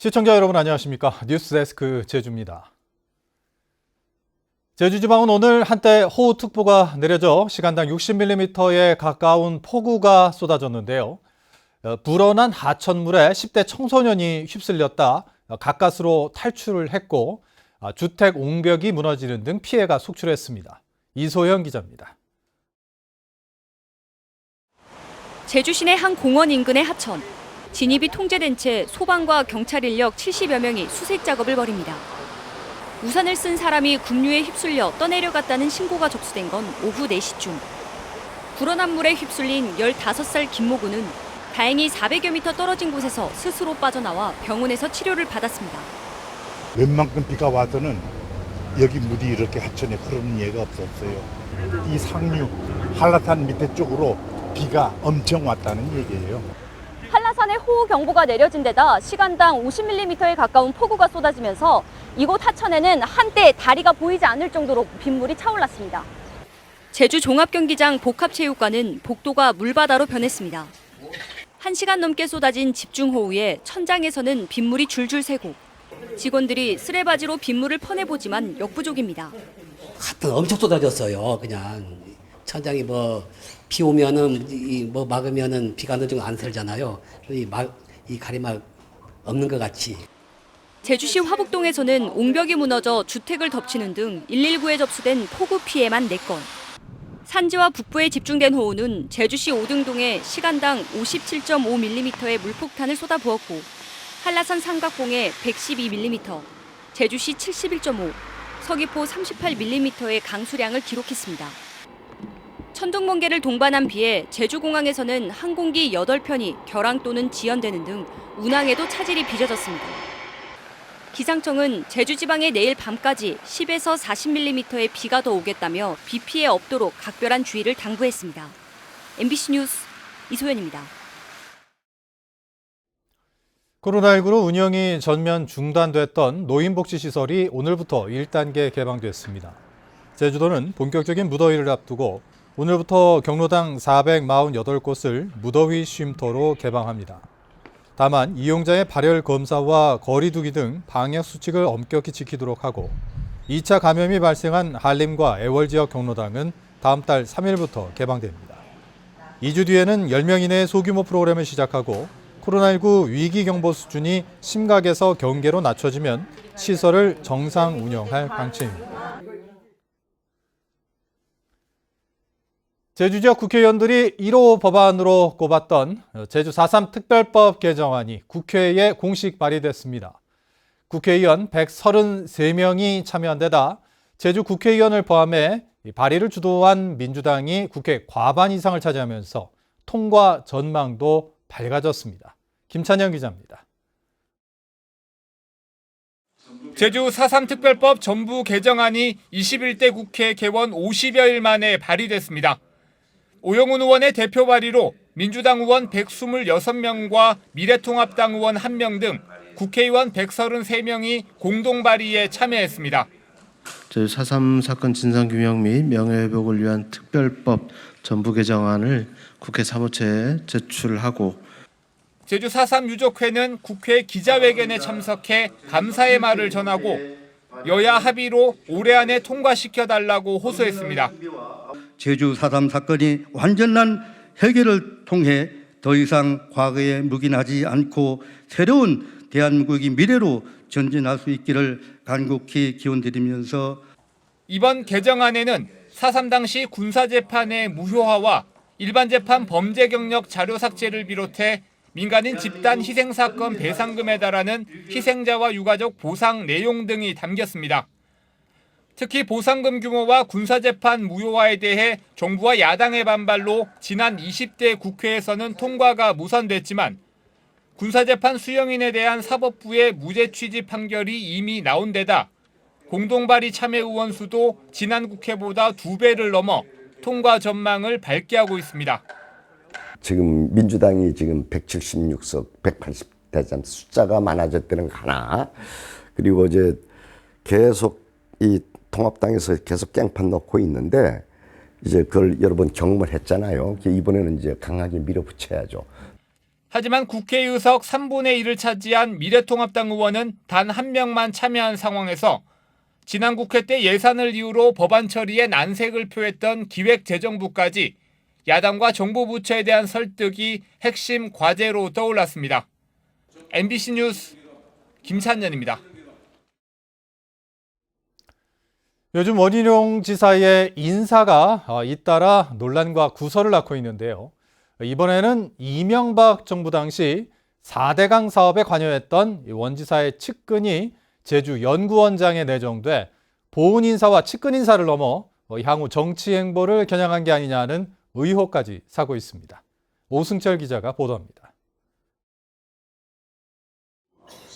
시청자 여러분 안녕하십니까? 뉴스데스크 제주입니다. 제주지방은 오늘 한때 호우특보가 내려져 시간당 60mm에 가까운 폭우가 쏟아졌는데요. 불어난 하천물에 10대 청소년이 휩쓸렸다 가까스로 탈출을 했고 주택 옹벽이 무너지는 등 피해가 속출했습니다. 이소영 기자입니다. 제주 시내 한 공원 인근의 하천. 진입이 통제된 채 소방과 경찰 인력 70여 명이 수색 작업을 벌입니다. 우산을 쓴 사람이 급류에 휩쓸려 떠내려갔다는 신고가 접수된 건 오후 4시쯤. 불어난 물에 휩쓸린 15살 김모군은 다행히 400여 미터 떨어진 곳에서 스스로 빠져나와 병원에서 치료를 받았습니다. 웬만큼 비가 와서는 여기 물이 이렇게 하천에 흐르는 예가 없었어요. 이 상류 한라산 밑에 쪽으로 비가 엄청 왔다는 얘기예요. 한라산에 호우경보가 내려진 데다 시간당 50mm에 가까운 폭우가 쏟아지면서 이곳 하천에는 한때 다리가 보이지 않을 정도로 빗물이 차올랐습니다. 제주 종합경기장 복합체육관은 복도가 물바다로 변했습니다. 1시간 넘게 쏟아진 집중호우에 천장에서는 빗물이 줄줄 새고 직원들이 쓰레바지로 빗물을 퍼내보지만 역부족입니다. 하여튼 엄청 쏟아졌어요. 그냥 천장이 비 오면은 막으면은 비가 어느 정도 안 새잖아요. 이 가리막 없는 것 같이. 제주시 화북동에서는 옹벽이 무너져 주택을 덮치는 등 119에 접수된 폭우 피해만 4건. 산지와 북부에 집중된 호우는 제주시 오등동에 시간당 57.5mm의 물폭탄을 쏟아부었고 한라산 삼각봉에 112mm, 제주시 71.5, 서귀포 38mm의 강수량을 기록했습니다. 천둥번개를 동반한 비에 제주공항에서는 항공기 8편이 결항 또는 지연되는 등 운항에도 차질이 빚어졌습니다. 기상청은 제주 지방에 내일 밤까지 10에서 40mm의 비가 더 오겠다며 비 피해 없도록 각별한 주의를 당부했습니다. MBC 뉴스 이소연입니다. 코로나19로 운영이 전면 중단됐던 노인복지시설이 오늘부터 1단계 개방됐습니다. 제주도는 본격적인 무더위를 앞두고 오늘부터 경로당 448곳을 무더위 쉼터로 개방합니다. 다만 이용자의 발열 검사와 거리 두기 등 방역 수칙을 엄격히 지키도록 하고 2차 감염이 발생한 한림과 애월 지역 경로당은 다음 달 3일부터 개방됩니다. 2주 뒤에는 10명 이내의 소규모 프로그램을 시작하고 코로나19 위기 경보 수준이 심각에서 경계로 낮춰지면 시설을 정상 운영할 방침입니다. 제주 지역 국회의원들이 1호 법안으로 꼽았던 제주 4.3 특별법 개정안이 국회에 공식 발의됐습니다. 국회의원 133명이 참여한 데다 제주 국회의원을 포함해 발의를 주도한 민주당이 국회 과반 이상을 차지하면서 통과 전망도 밝아졌습니다. 김찬영 기자입니다. 제주 4.3 특별법 전부 개정안이 21대 국회 개원 50여일 만에 발의됐습니다. 오영훈 의원의 대표 발의로 민주당 의원 126명과 미래통합당 의원 1명 등 국회의원 133명이 공동 발의에 참여했습니다. 제주 4.3 사건 진상규명 및 명예회복을 위한 특별법 전부 개정안을 국회 사무처에 제출하고 제주 4.3 유족회는 국회 기자회견에 참석해 감사의 말을 전하고 여야 합의로 올해 안에 통과시켜달라고 호소했습니다. 제주 4.3 사건이 완전한 해결을 통해 더 이상 과거에 묵인하지 않고 새로운 대한민국이 미래로 전진할 수 있기를 간곡히 기원드리면서 이번 개정안에는 4.3 당시 군사재판의 무효화와 일반재판 범죄 경력 자료 삭제를 비롯해 민간인 집단 희생사건 배상금에 달하는 희생자와 유가족 보상 내용 등이 담겼습니다. 특히 보상금 규모와 군사재판 무효화에 대해 정부와 야당의 반발로 지난 20대 국회에서는 통과가 무산됐지만 군사재판 수용인에 대한 사법부의 무죄 취지 판결이 이미 나온 데다 공동발의 참여 의원 수도 지난 국회보다 2배를 넘어 통과 전망을 밝게 하고 있습니다. 지금 민주당이 지금 176석, 180대 숫자가 많아졌다는 거 하나. 그리고 이제 계속 이 통합당에서 계속 깽판 넣고 있는데 이제 그걸 여러 번 경험을 했잖아요. 이번에는 이제 강하게 밀어붙여야죠. 하지만 국회의석 3분의 1을 차지한 미래통합당 의원은 단 한 명만 참여한 상황에서 지난 국회 때 예산을 이유로 법안 처리에 난색을 표했던 기획재정부까지 야당과 정부 부처에 대한 설득이 핵심 과제로 떠올랐습니다. MBC 뉴스 김찬년입니다. 요즘 원희룡 지사의 인사가 잇따라 논란과 구설을 낳고 있는데요. 이번에는 이명박 정부 당시 4대강 사업에 관여했던 원 지사의 측근이 제주 연구원장에 내정돼 보훈 인사와 측근 인사를 넘어 향후 정치 행보를 겨냥한 게 아니냐는 의혹까지 사고 있습니다. 오승철 기자가 보도합니다.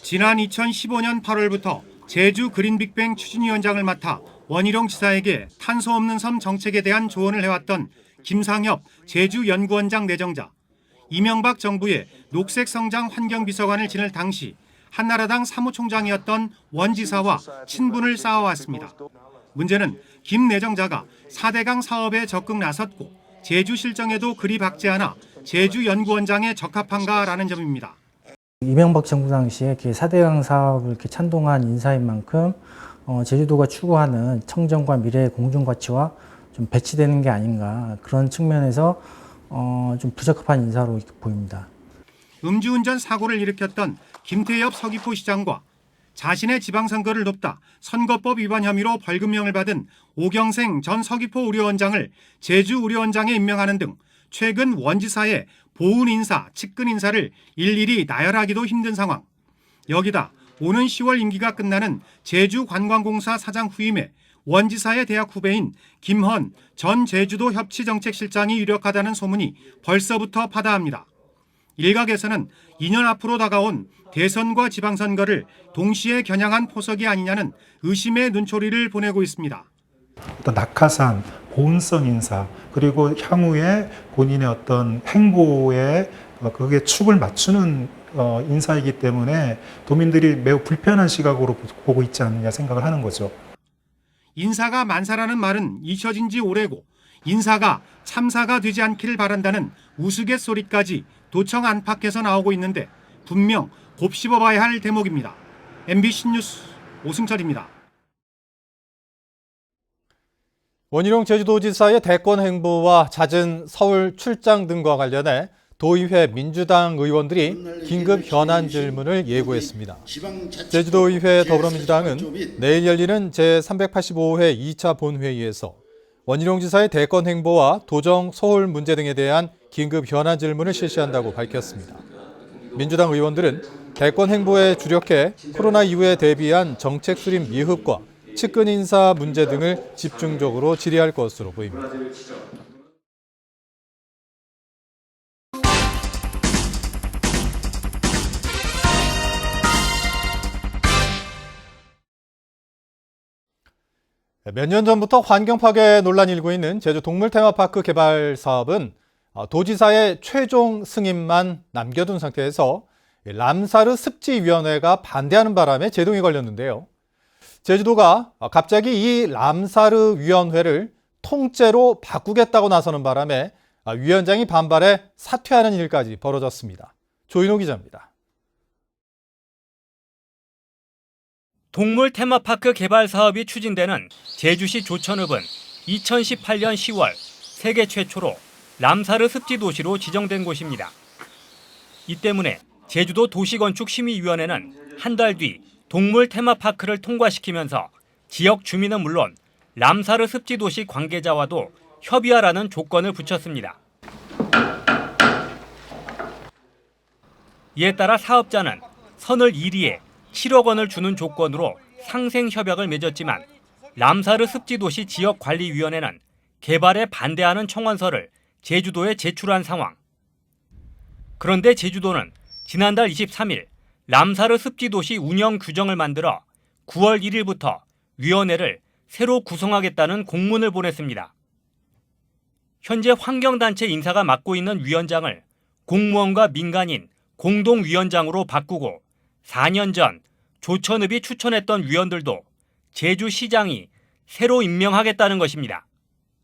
지난 2015년 8월부터 제주 그린빅뱅 추진위원장을 맡아 원희룡 지사에게 탄소 없는 섬 정책에 대한 조언을 해왔던 김상협 제주연구원장 내정자, 이명박 정부의 녹색성장 환경비서관을 지낼 당시 한나라당 사무총장이었던 원 지사와 친분을 쌓아왔습니다. 문제는 김 내정자가 4대강 사업에 적극 나섰고 제주 실정에도 그리 박지 않아 제주연구원장에 적합한가라는 점입니다. 이명박 정부 당시에 4대강 사업을 이렇게 찬동한 인사인 만큼 제주도가 추구하는 청정과 미래의 공존가치와 좀 배치되는 게 아닌가, 그런 측면에서 좀 부적합한 인사로 보입니다. 음주운전 사고를 일으켰던 김태엽 서귀포시장과 자신의 지방선거를 돕다 선거법 위반 혐의로 벌금형을 받은 오경생 전 서귀포의료원장을 제주의료원장에 임명하는 등 최근 원지사의 보훈 인사, 측근 인사를 일일이 나열하기도 힘든 상황. 여기다 오는 10월 임기가 끝나는 제주관광공사 사장 후임에 원지사의 대학 후배인 김헌 전 제주도 협치정책실장이 유력하다는 소문이 벌써부터 파다합니다. 일각에서는 2년 앞으로 다가온 대선과 지방선거를 동시에 겨냥한 포석이 아니냐는 의심의 눈초리를 보내고 있습니다. 어떤 낙하산, 보훈성 인사, 그리고 향후에 본인의 어떤 행보에 그게 축을 맞추는 인사이기 때문에 도민들이 매우 불편한 시각으로 보고 있지 않느냐 생각을 하는 거죠. 인사가 만사라는 말은 잊혀진 지 오래고 인사가 참사가 되지 않기를 바란다는 우스갯소리까지 도청 안팎에서 나오고 있는데 분명 곱씹어봐야 할 대목입니다. MBC 뉴스 오승철입니다. 원희룡 제주도지사의 대권 행보와 잦은 서울 출장 등과 관련해 도의회 민주당 의원들이 긴급 현안 질문을 예고했습니다. 제주도의회 더불어민주당은 내일 열리는 제385회 2차 본회의에서 원희룡 지사의 대권 행보와 도정 소홀 문제 등에 대한 긴급 현안 질문을 실시한다고 밝혔습니다. 민주당 의원들은 대권 행보에 주력해 코로나 이후에 대비한 정책 수립 미흡과 측근 인사 문제 등을 집중적으로 질의할 것으로 보입니다. 몇 년 전부터 환경 파괴 논란이 일고 있는 제주 동물 테마파크 개발 사업은 도지사의 최종 승인만 남겨둔 상태에서 람사르 습지위원회가 반대하는 바람에 제동이 걸렸는데요. 제주도가 갑자기 이 람사르 위원회를 통째로 바꾸겠다고 나서는 바람에 위원장이 반발해 사퇴하는 일까지 벌어졌습니다. 조인호 기자입니다. 동물 테마파크 개발 사업이 추진되는 제주시 조천읍은 2018년 10월 세계 최초로 람사르 습지 도시로 지정된 곳입니다. 이 때문에 제주도 도시건축심의위원회는 한 달 뒤 동물 테마파크를 통과시키면서 지역 주민은 물론 람사르 습지 도시 관계자와도 협의하라는 조건을 붙였습니다. 이에 따라 사업자는 선을 1위에 7억 원을 주는 조건으로 상생 협약을 맺었지만 람사르 습지도시 지역관리위원회는 개발에 반대하는 청원서를 제주도에 제출한 상황. 그런데 제주도는 지난달 23일 람사르 습지도시 운영 규정을 만들어 9월 1일부터 위원회를 새로 구성하겠다는 공문을 보냈습니다. 현재 환경단체 인사가 맡고 있는 위원장을 공무원과 민간인 공동위원장으로 바꾸고 4년 전 조천읍이 추천했던 위원들도 제주시장이 새로 임명하겠다는 것입니다.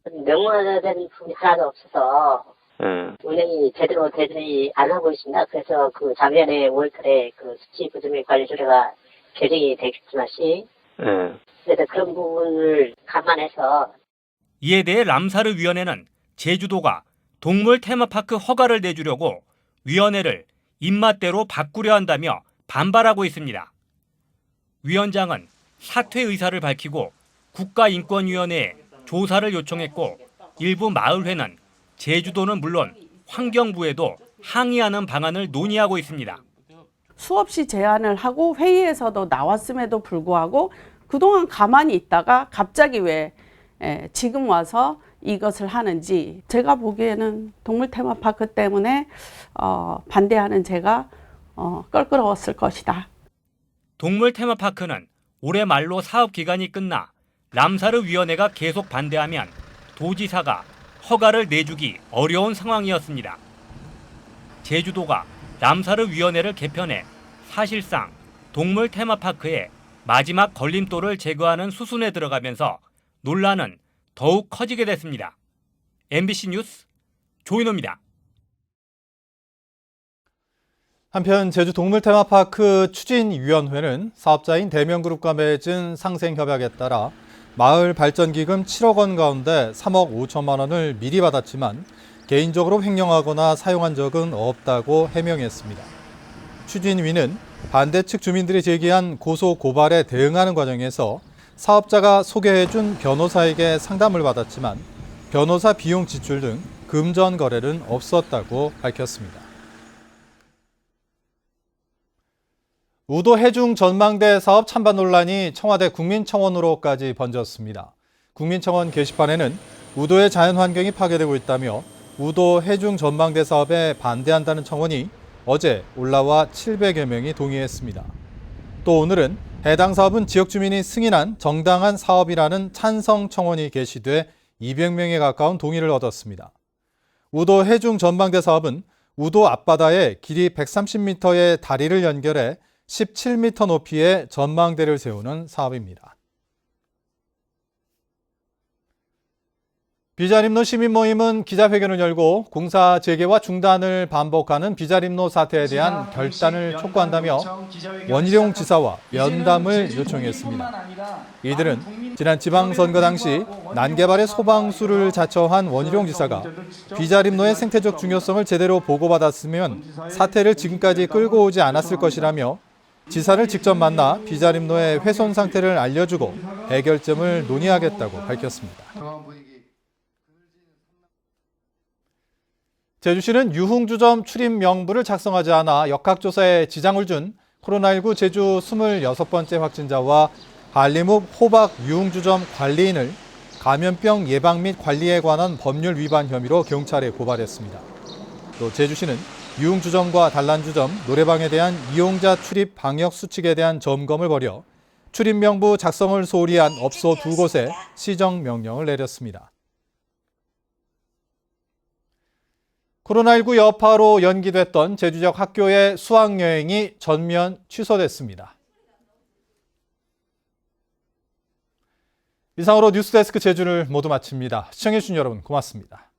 명문화된 분이 하나도 없어서 운영이 제대로 되지 안 하고 있습니다. 그래서 그 작년에 5월달에 그 수치 부정액 관리 조례가 개정이 되겠지만 그래서 그런 부분을 감안해서 이에 대해 람사르위원회는 제주도가 동물 테마파크 허가를 내주려고 위원회를 입맛대로 바꾸려 한다며 반발하고 있습니다. 위원장은 사퇴 의사를 밝히고 국가인권위원회에 조사를 요청했고 일부 마을회는 제주도는 물론 환경부에도 항의하는 방안을 논의하고 있습니다. 수없이 제안을 하고 회의에서도 나왔음에도 불구하고 그동안 가만히 있다가 갑자기 왜 지금 와서 이것을 하는지 제가 보기에는 동물 테마파크 때문에 반대하는 제가 껄끄러웠을 것이다. 동물 테마파크는 올해 말로 사업 기간이 끝나 람사르위원회가 계속 반대하면 도지사가 허가를 내주기 어려운 상황이었습니다. 제주도가 람사르위원회를 개편해 사실상 동물 테마파크의 마지막 걸림돌을 제거하는 수순에 들어가면서 논란은 더욱 커지게 됐습니다. MBC 뉴스 조인호입니다. 한편 제주 동물 테마파크 추진위원회는 사업자인 대명그룹과 맺은 상생협약에 따라 마을 발전기금 7억 원 가운데 3억 5천만 원을 미리 받았지만 개인적으로 횡령하거나 사용한 적은 없다고 해명했습니다. 추진위는 반대 측 주민들이 제기한 고소 고발에 대응하는 과정에서 사업자가 소개해준 변호사에게 상담을 받았지만 변호사 비용 지출 등 금전 거래는 없었다고 밝혔습니다. 우도 해중 전망대 사업 찬반 논란이 청와대 국민청원으로까지 번졌습니다. 국민청원 게시판에는 우도의 자연환경이 파괴되고 있다며 우도 해중 전망대 사업에 반대한다는 청원이 어제 올라와 700여 명이 동의했습니다. 또 오늘은 해당 사업은 지역 주민이 승인한 정당한 사업이라는 찬성 청원이 게시돼 200명에 가까운 동의를 얻었습니다. 우도 해중 전망대 사업은 우도 앞바다에 길이 130m의 다리를 연결해 17m 높이의 전망대를 세우는 사업입니다. 비자림로 시민모임은 기자회견을 열고 공사 재개와 중단을 반복하는 비자림로 사태에 대한 결단을 촉구한다며 원희룡 지사와 면담을 요청했습니다. 이들은 지난 지방선거 당시 난개발의 소방수를 자처한 원희룡 지사가 비자림로의 생태적 중요성을 제대로 보고받았으면 사태를 지금까지 끌고 오지 않았을 것이라며 지사를 직접 만나 비자림로의 훼손 상태를 알려주고 해결점을 논의하겠다고 밝혔습니다. 제주시는 유흥주점 출입 명부를 작성하지 않아 역학조사에 지장을 준 코로나19 제주 26번째 확진자와 한림읍 호박 유흥주점 관리인을 감염병 예방 및 관리에 관한 법률 위반 혐의로 경찰에 고발했습니다. 또 제주시는 유흥주점과 단란주점, 노래방에 대한 이용자 출입 방역 수칙에 대한 점검을 벌여 출입 명부 작성을 소홀히 한 업소 2곳에 시정 명령을 내렸습니다. 코로나19 여파로 연기됐던 제주 지역 학교의 수학여행이 전면 취소됐습니다. 이상으로 뉴스데스크 제주를 모두 마칩니다. 시청해주신 여러분 고맙습니다.